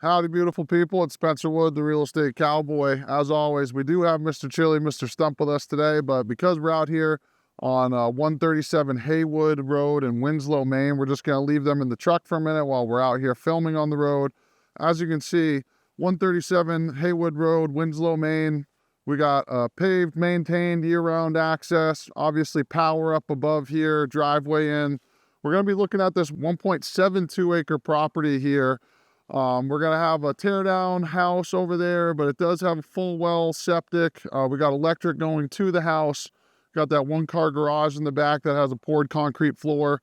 Howdy, beautiful people. It's Spencer Wood, the real estate cowboy. As always, we do have Mr. Chili, Mr. Stump with us today, but because we're out here on 137 Heywood Road in Winslow, Maine, we're just going to leave them in the truck for a minute while we're out here filming on the road. As you can see, 137 Heywood Road, Winslow, Maine. We got paved, maintained, year-round access, obviously power up above here, driveway in. We're going to be looking at this 1.72 acre property here. We're going to have a tear down house over there, but it does have a full well septic. We got electric going to the house. Got that one car garage in the back that has a poured concrete floor.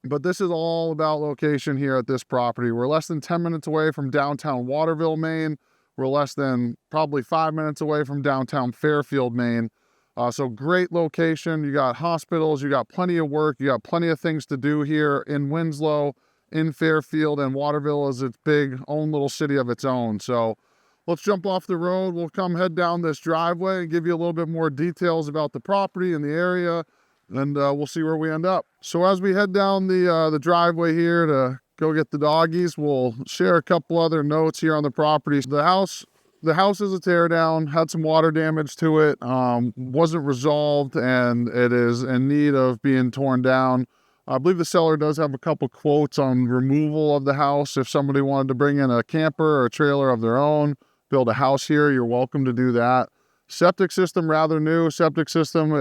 But this is all about location here at this property. We're less than 10 minutes away from downtown Waterville, Maine. We're less than probably 5 minutes away from downtown Fairfield, Maine. So great location. You got hospitals, you got plenty of work, you got plenty of things to do here in Winslow, in Fairfield, and Waterville is its big own little city of its own. So let's jump off the road. We'll come head down this driveway and give you a little bit more details about the property and the area, and we'll see where we end up. So as we head down the driveway here to go get the doggies, we'll share a couple other notes here on the property. The house is a tear down, had some water damage to it, wasn't resolved, and it is in need of being torn down. I believe the seller does have a couple quotes on removal of the house. If somebody wanted to bring in a camper or a trailer of their own, build a house here, you're welcome to do that. Septic system, rather new. Septic system,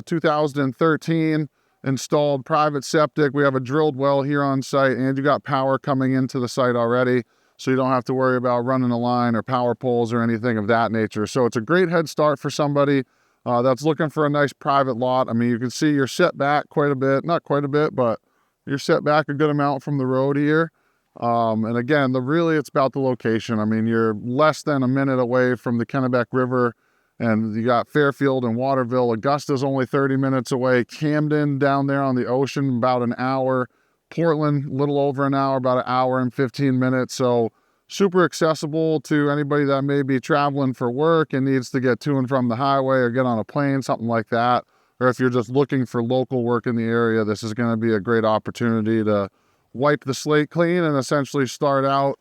2013, installed private septic. We have a drilled well here on site, and you got power coming into the site already, so you don't have to worry about running a line or power poles or anything of that nature. So it's a great head start for somebody that's looking for a nice private lot. I mean, you can see you're set back quite a bit, not quite a bit, but you're set back a good amount from the road here. And again, really it's about the location. I mean, you're less than a minute away from the Kennebec River, and you got Fairfield and Waterville. Augusta's only 30 minutes away. Camden down there on the ocean, about an hour. Portland, a little over an hour, about an hour and 15 minutes. So super accessible to anybody that may be traveling for work and needs to get to and from the highway or get on a plane, something like that. Or if you're just looking for local work in the area, this is going to be a great opportunity to wipe the slate clean and essentially start out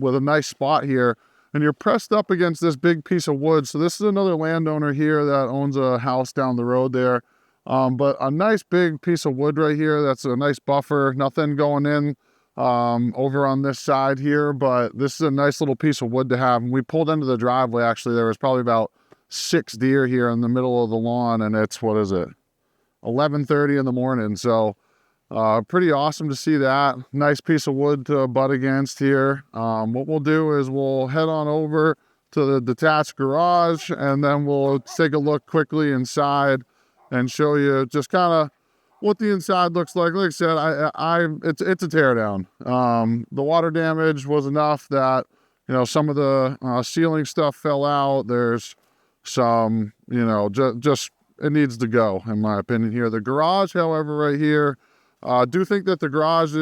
with a nice spot here. And you're pressed up against this big piece of wood. So this is another landowner here that owns a house down the road there. But a nice big piece of wood right here. That's a nice buffer, nothing going in over on this side here, but this is a nice little piece of wood to have. And we pulled into the driveway, actually, there was probably about 6 deer here in the middle of the lawn, and it's, what is it, 11:30 in the morning. So pretty awesome to see that. Nice piece of wood to butt against here. What we'll do is we'll head on over to the detached garage, and then we'll take a look quickly inside and show you just kind of what the inside looks like. Like I said, it's a teardown. The water damage was enough that, you know, some of the ceiling stuff fell out. There's some, you know, just it needs to go, in my opinion here. The garage, however, right here, I do think that the garage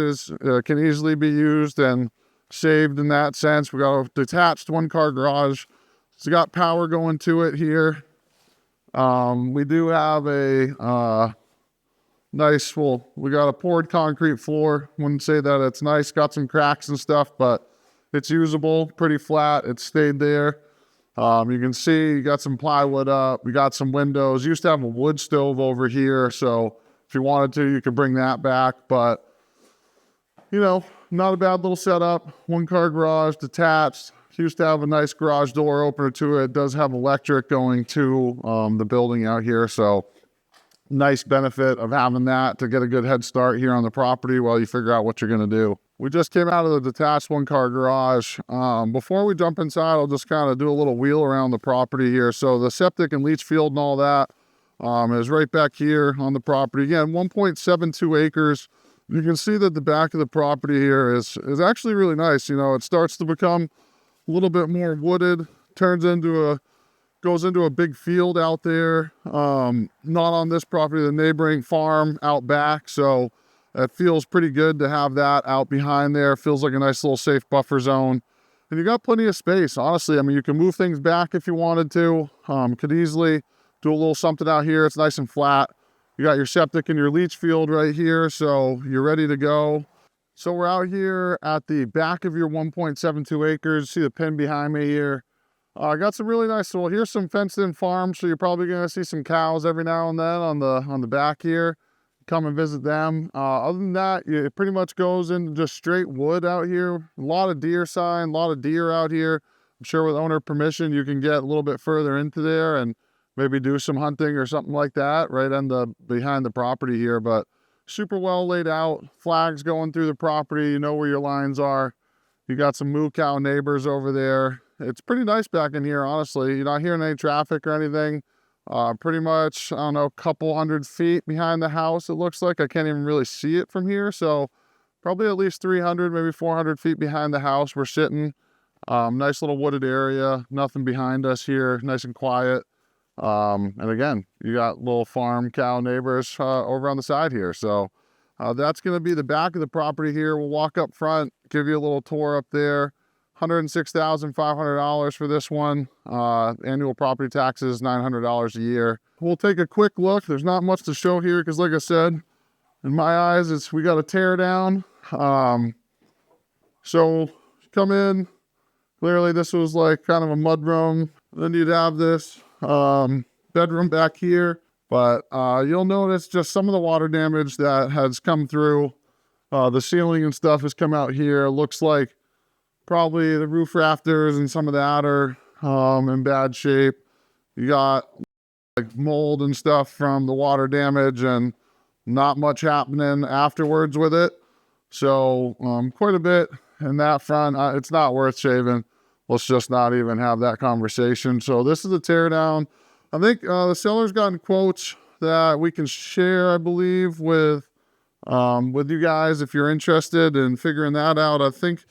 can easily be used and saved in that sense. We got a detached one-car garage. It's got power going to it here. We do have a nice, well, we got a poured concrete floor. Wouldn't say that it's nice, got some cracks and stuff, but it's usable, pretty flat. It stayed there. You can see you got some plywood up. We got some windows. Used to have a wood stove over here, so if you wanted to, you could bring that back. But, you know, not a bad little setup. One car garage, detached. Used to have a nice garage door opener to it. It does have electric going to the building out here, so nice benefit of having that to get a good head start here on the property while you figure out what you're going to do. We just came out of the detached one-car garage. Before we jump inside, I'll just kind of do a little wheel around the property here. So the septic and leach field and all that is right back here on the property. Again, 1.72 acres. You can see that the back of the property here is actually really nice. You know, it starts to become a little bit more wooded, goes into a big field out there. Not on this property, the neighboring farm out back. So it feels pretty good to have that out behind there. Feels like a nice little safe buffer zone. And you got plenty of space, honestly. I mean, you can move things back if you wanted to. Could easily do a little something out here. It's nice and flat. You got your septic and your leach field right here, so you're ready to go. So we're out here at the back of your 1.72 acres. See the pin behind me here. I got some really nice, well, here's some fenced in farms, so you're probably gonna see some cows every now and then on the back here. Come and visit them. Other than that, it pretty much goes into just straight wood out here. A lot of deer sign, a lot of deer out here. I'm sure with owner permission, you can get a little bit further into there and maybe do some hunting or something like that right on behind the property here. But super well laid out, flags going through the property. You know where your lines are. You got some moo cow neighbors over there. It's pretty nice back in here, honestly. You're not hearing any traffic or anything. Pretty much, I don't know, a couple 100 feet behind the house, it looks like. I can't even really see it from here. So probably at least 300, maybe 400 feet behind the house we're sitting. Nice little wooded area, nothing behind us here, nice and quiet. And again, you got little farm cow neighbors over on the side here. So that's going to be the back of the property here. We'll walk up front, give you a little tour up there. $106,500 for this one. Annual property taxes, $900 a year. We'll take a quick look. There's not much to show here because, like I said, in my eyes, we got to tear down. So come in. Clearly, this was like kind of a mud room. Then you'd have this bedroom back here. But you'll notice just some of the water damage that has come through. The ceiling and stuff has come out here. Looks like probably the roof rafters and some of that are in bad shape. You got like mold and stuff from the water damage and not much happening afterwards with it. So quite a bit in that front. It's not worth shaving. Let's just not even have that conversation. So this is a tear down. I think the seller's gotten quotes that we can share, I believe, with you guys if you're interested in figuring that out. I think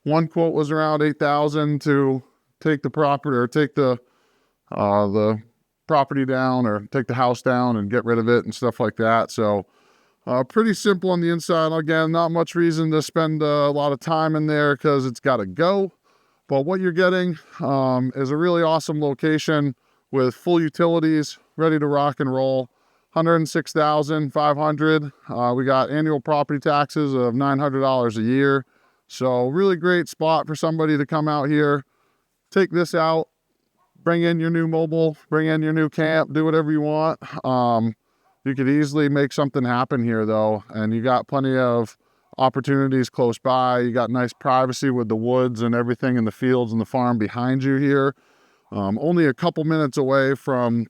one quote was around $8,000 to take the property or take the property down or take the house down and get rid of it and stuff like that. So pretty simple on the inside. Again, not much reason to spend a lot of time in there because it's got to go. But what you're getting is a really awesome location with full utilities, ready to rock and roll. $106,500. We got annual property taxes of $900 a year. So really great spot for somebody to come out here, take this out, bring in your new mobile, bring in your new camp, do whatever you want. You could easily make something happen here though. And you got plenty of opportunities close by. You got nice privacy with the woods and everything in the fields and the farm behind you here. Only a couple minutes away from,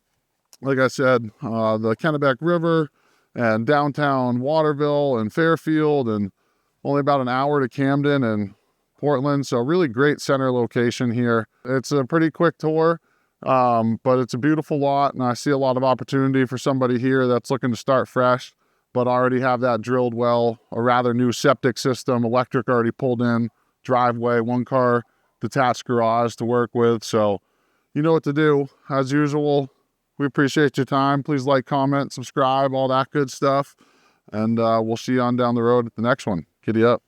like I said, the Kennebec River and downtown Waterville and Fairfield, and only about an hour to Camden and Portland. So really great center location here. It's a pretty quick tour, but it's a beautiful lot. And I see a lot of opportunity for somebody here that's looking to start fresh, but already have that drilled well, a rather new septic system, electric already pulled in, driveway, 1-car detached garage to work with. So you know what to do. As usual, we appreciate your time. Please like, comment, subscribe, all that good stuff. And we'll see you on down the road at the next one. Giddy up.